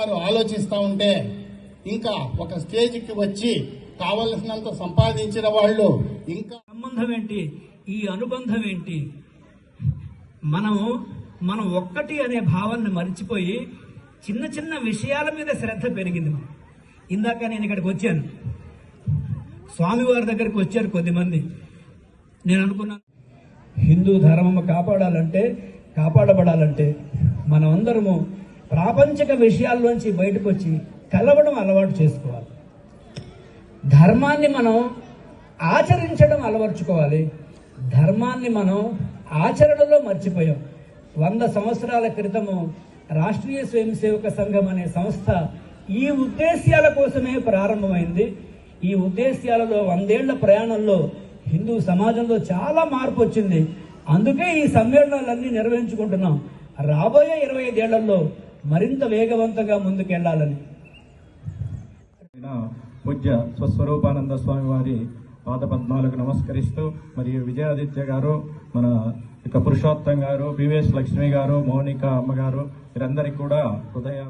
వారు ఆలోచిస్తూ ఉంటే ఇంకా ఒక స్టేజ్కి వచ్చి కావలసినంత సంపాదించిన వాళ్ళు ఇంకా సంబంధం ఏంటి, ఈ అనుబంధం ఏంటి, మనం ఒక్కటి అనే భావాన్ని మర్చిపోయి చిన్న చిన్న విషయాల మీద శ్రద్ధ పెరిగింది. ఇందాక నేను ఇక్కడికి వచ్చాను, స్వామివారి దగ్గరికి వచ్చారు కొద్దిమంది. నేను అనుకున్నాను, హిందూ ధర్మం కాపాడబడాలంటే మనమందరము ప్రాపంచిక విషయాల్లోంచి బయటకు వచ్చి కలవడం అలవాటు చేసుకోవాలి. ధర్మాన్ని మనం ఆచరించడం అలవర్చుకోవాలి. ధర్మాన్ని మనం ఆచరణలో మర్చిపోయాం. 100 సంవత్సరాల క్రితము రాష్ట్రీయ స్వయం సేవక సంఘం అనే సంస్థ ఈ ఉద్దేశ్యాల కోసమే ప్రారంభమైంది. ఈ ఉద్దేశ్యాలలో 100 ఏళ్ల ప్రయాణంలో హిందూ సమాజంలో చాలా మార్పు వచ్చింది. అందుకే ఈ సమ్మేళనాలన్నీ నిర్వహించుకుంటున్నాం. రాబోయే 25 ఏళ్లలో మరింత వేగవంతంగా ముందుకెళ్లాలని పూజ్య స్వస్వరూపానంద స్వామి వారి పాదపద్మాలకు నమస్కరిస్తూ, మరియు విజయాదిత్య గారు, మన ఇక పురుషోత్తం గారు, పివిఎస్ లక్ష్మి గారు, మౌనిక అమ్మగారు, వీరందరికీ కూడా హృదయ